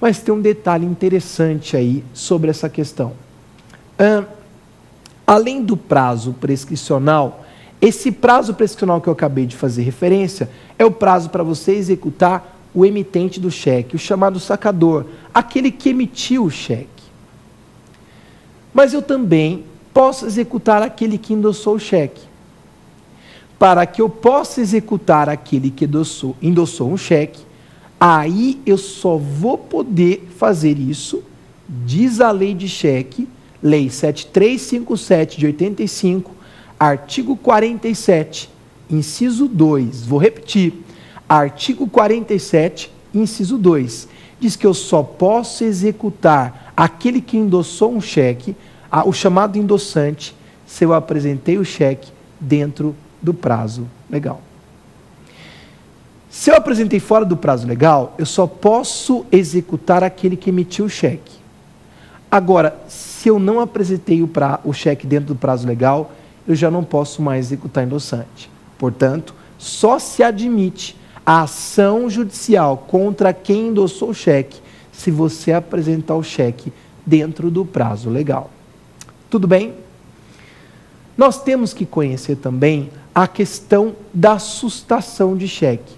Mas tem um detalhe interessante aí sobre essa questão. Além do prazo prescricional, esse prazo prescricional que eu acabei de fazer referência é o prazo para você executar o emitente do cheque, o chamado sacador, aquele que emitiu o cheque. Mas eu também posso executar aquele que endossou o cheque. Para que eu possa executar aquele que endossou um cheque, aí eu só vou poder fazer isso, diz a lei de cheque, Lei 7357 de 85, artigo 47, inciso 2. Vou repetir. Artigo 47, inciso 2. Diz que eu só posso executar aquele que endossou um cheque, o chamado endossante, se eu apresentei o cheque dentro do prazo legal. Se eu apresentei fora do prazo legal, eu só posso executar aquele que emitiu o cheque. Agora, se eu não apresentei o cheque dentro do prazo legal, eu já não posso mais executar endossante. Portanto, só se admite a ação judicial contra quem endossou o cheque se você apresentar o cheque dentro do prazo legal. Tudo bem? Nós temos que conhecer também a questão da sustação de cheque.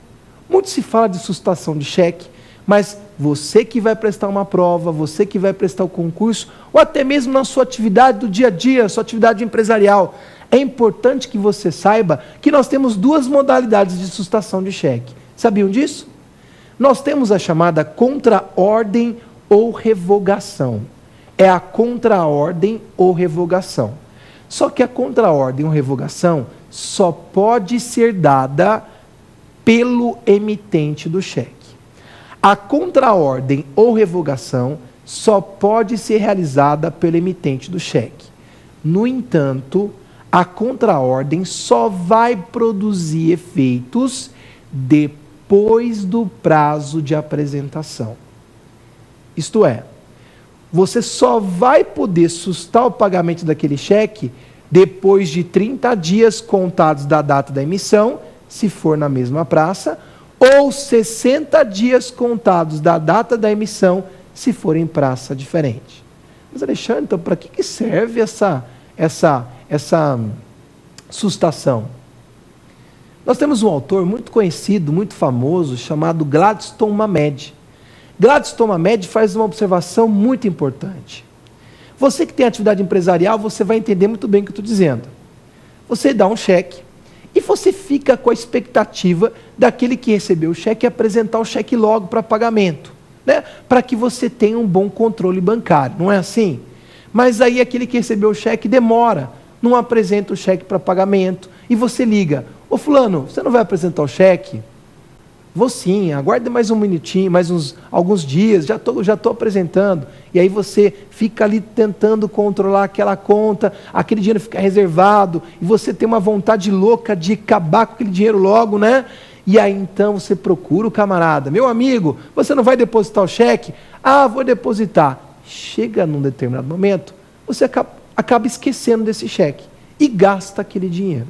Muito se fala de sustação de cheque, mas você que vai prestar uma prova, você que vai prestar o concurso, ou até mesmo na sua atividade do dia a dia, sua atividade empresarial, é importante que você saiba que nós temos duas modalidades de sustação de cheque. Sabiam disso? Nós temos a chamada contraordem ou revogação. É a contraordem ou revogação. Só que a contraordem ou revogação só pode ser dada pelo emitente do cheque. A contraordem ou revogação só pode ser realizada pelo emitente do cheque. No entanto, a contraordem só vai produzir efeitos depois do prazo de apresentação. Isto é, você só vai poder sustar o pagamento daquele cheque depois de 30 dias contados da data da emissão, se for na mesma praça, ou 60 dias contados da data da emissão, se for em praça diferente. Mas, Alexandre, então, para que serve essa sustação? Nós temos um autor muito conhecido, muito famoso, chamado Gladstone Mamed. Gladstone Mamed faz uma observação muito importante. Você que tem atividade empresarial, você vai entender muito bem o que eu estou dizendo. Você dá um cheque, e você fica com a expectativa daquele que recebeu o cheque apresentar o cheque logo para pagamento, né? Para que você tenha um bom controle bancário, não é assim? Mas aí aquele que recebeu o cheque demora, não apresenta o cheque para pagamento, e você liga: ô fulano, você não vai apresentar o cheque? Vou sim, aguarde mais um minutinho, alguns dias, já estou apresentando. E aí você fica ali tentando controlar aquela conta, aquele dinheiro fica reservado, e você tem uma vontade louca de acabar com aquele dinheiro logo, né? E aí então você procura o camarada: meu amigo, você não vai depositar o cheque? Ah, vou depositar. Chega num determinado momento, você acaba esquecendo desse cheque e gasta aquele dinheiro.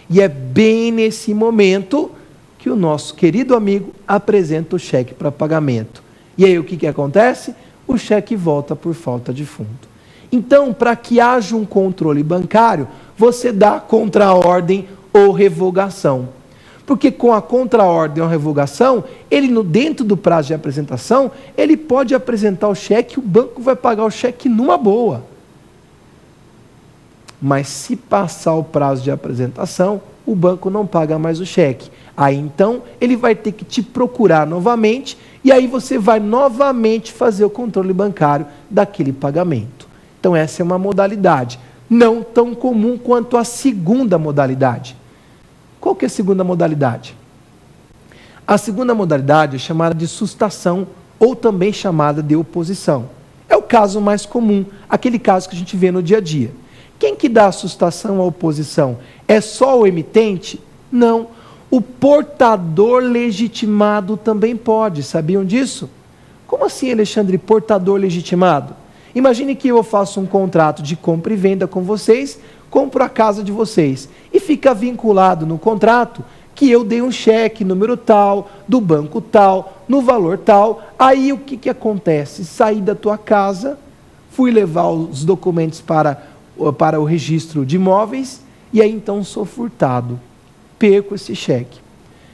E é bem nesse momento que o nosso querido amigo apresenta o cheque para pagamento. E aí o que acontece? O cheque volta por falta de fundo. Então, para que haja um controle bancário, você dá contraordem ou revogação. Porque com a contraordem ou revogação, ele dentro do prazo de apresentação, ele pode apresentar o cheque e o banco vai pagar o cheque numa boa. Mas se passar o prazo de apresentação, o banco não paga mais o cheque. Aí então ele vai ter que te procurar novamente e aí você vai novamente fazer o controle bancário daquele pagamento. Então essa é uma modalidade, não tão comum quanto a segunda modalidade. Qual que é a segunda modalidade? A segunda modalidade é chamada de sustação ou também chamada de oposição. É o caso mais comum, aquele caso que a gente vê no dia a dia. Quem que dá a sustação à oposição? É só o emitente? Não. O portador legitimado também pode. Sabiam disso? Como assim, Alexandre, portador legitimado? Imagine que eu faço um contrato de compra e venda com vocês, compro a casa de vocês, e fica vinculado no contrato que eu dei um cheque, número tal, do banco tal, no valor tal. Aí o que acontece? Saí da tua casa, fui levar os documentos para o registro de imóveis, e aí então sou furtado. Perco esse cheque.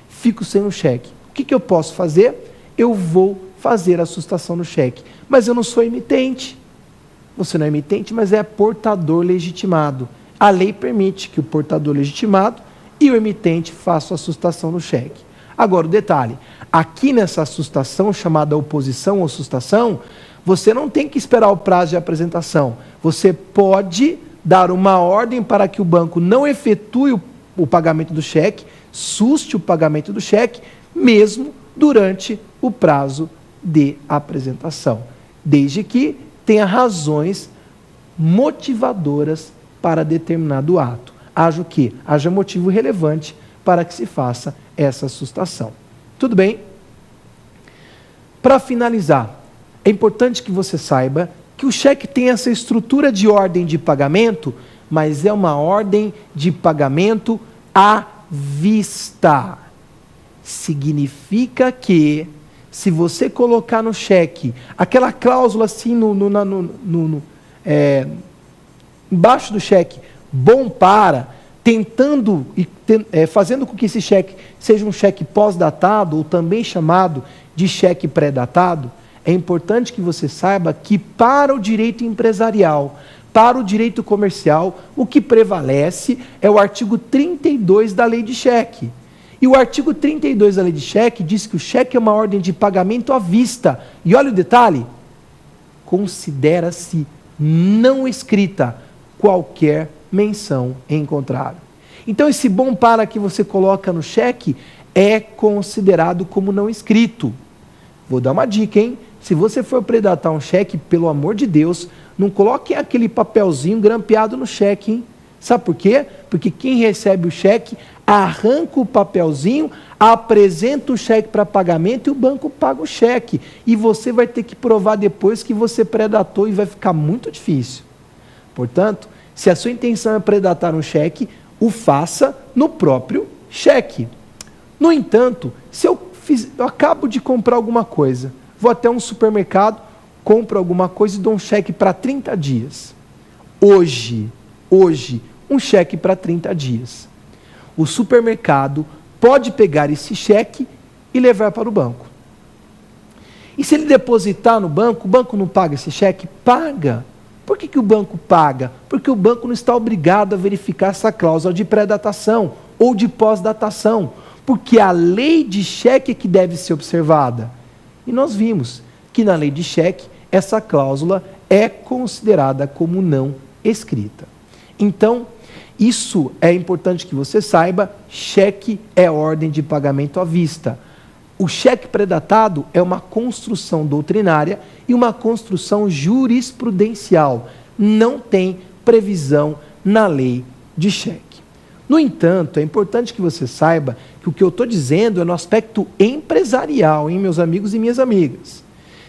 Fico sem o cheque. O que eu posso fazer? Eu vou fazer a sustação no cheque. Mas eu não sou emitente. Você não é emitente, mas é portador legitimado. A lei permite que o portador legitimado e o emitente façam a sustação no cheque. Agora, o detalhe, aqui nessa sustação, chamada oposição ou sustação, você não tem que esperar o prazo de apresentação. Você pode dar uma ordem para que o banco não efetue o pagamento do cheque, suste o pagamento do cheque, mesmo durante o prazo de apresentação, desde que tenha razões motivadoras para determinado ato. Haja o quê? Haja motivo relevante para que se faça essa sustação. Tudo bem? Para finalizar, é importante que você saiba que o cheque tem essa estrutura de ordem de pagamento, mas é uma ordem de pagamento à vista. Significa que, se você colocar no cheque aquela cláusula assim embaixo do cheque, bom para, tentando e fazendo com que esse cheque seja um cheque pós-datado, ou também chamado de cheque pré-datado, é importante que você saiba que para o direito empresarial, para o direito comercial, o que prevalece é o artigo 32 da lei de cheque. E o artigo 32 da lei de cheque diz que o cheque é uma ordem de pagamento à vista. E olha o detalhe, considera-se não escrita qualquer menção em contrário. Então esse bom para que você coloca no cheque é considerado como não escrito. Vou dar uma dica, hein? Se você for predatar um cheque, pelo amor de Deus, não coloque aquele papelzinho grampeado no cheque, hein? Sabe por quê? Porque quem recebe o cheque arranca o papelzinho, apresenta o cheque para pagamento e o banco paga o cheque. E você vai ter que provar depois que você predatou e vai ficar muito difícil. Portanto, se a sua intenção é predatar um cheque, o faça no próprio cheque. No entanto, se eu acabo de comprar alguma coisa, vou até um supermercado, compro alguma coisa e dou um cheque para 30 dias. Hoje, um cheque para 30 dias. O supermercado pode pegar esse cheque e levar para o banco. E se ele depositar no banco, o banco não paga esse cheque? Paga. Por que o banco paga? Porque o banco não está obrigado a verificar essa cláusula de pré-datação ou de pós-datação, porque a lei de cheque é que deve ser observada. E nós vimos que na lei de cheque essa cláusula é considerada como não escrita. Então, isso é importante que você saiba, cheque é ordem de pagamento à vista. O cheque pré-datado é uma construção doutrinária e uma construção jurisprudencial. Não tem previsão na lei de cheque. No entanto, é importante que você saiba que o que eu estou dizendo é no aspecto empresarial, hein, meus amigos e minhas amigas.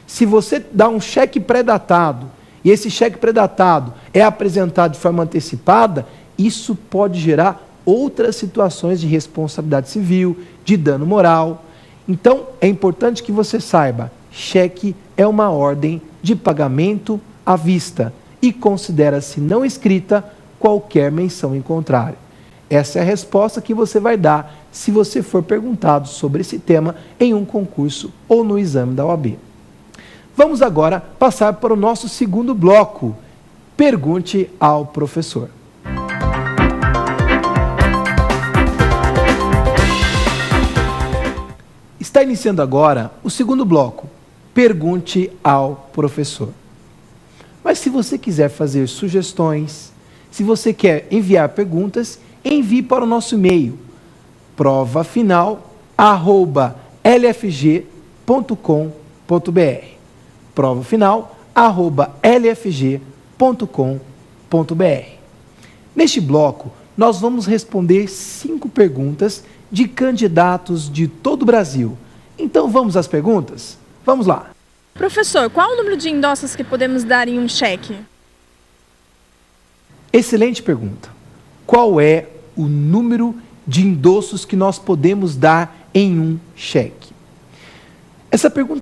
Se você dá um cheque pré-datado e esse cheque pré-datado é apresentado de forma antecipada, isso pode gerar outras situações de responsabilidade civil, de dano moral. Então, é importante que você saiba, cheque é uma ordem de pagamento à vista e considera-se não escrita qualquer menção em contrário. Essa é a resposta que você vai dar se você for perguntado sobre esse tema em um concurso ou no exame da OAB. Vamos agora passar para o nosso segundo bloco. Pergunte ao professor. Está iniciando agora o segundo bloco. Pergunte ao professor. Mas se você quiser fazer sugestões, se você quer enviar perguntas, envie para o nosso e-mail provafinal@lfg.com.br. provafinal@lfg.com.br. Neste bloco, nós vamos responder 5 perguntas de candidatos de todo o Brasil. Então vamos às perguntas? Vamos lá. Professor, qual o número de endossas que podemos dar em um cheque? Excelente pergunta. Qual é o número de endossos que nós podemos dar em um cheque? Essa pergunta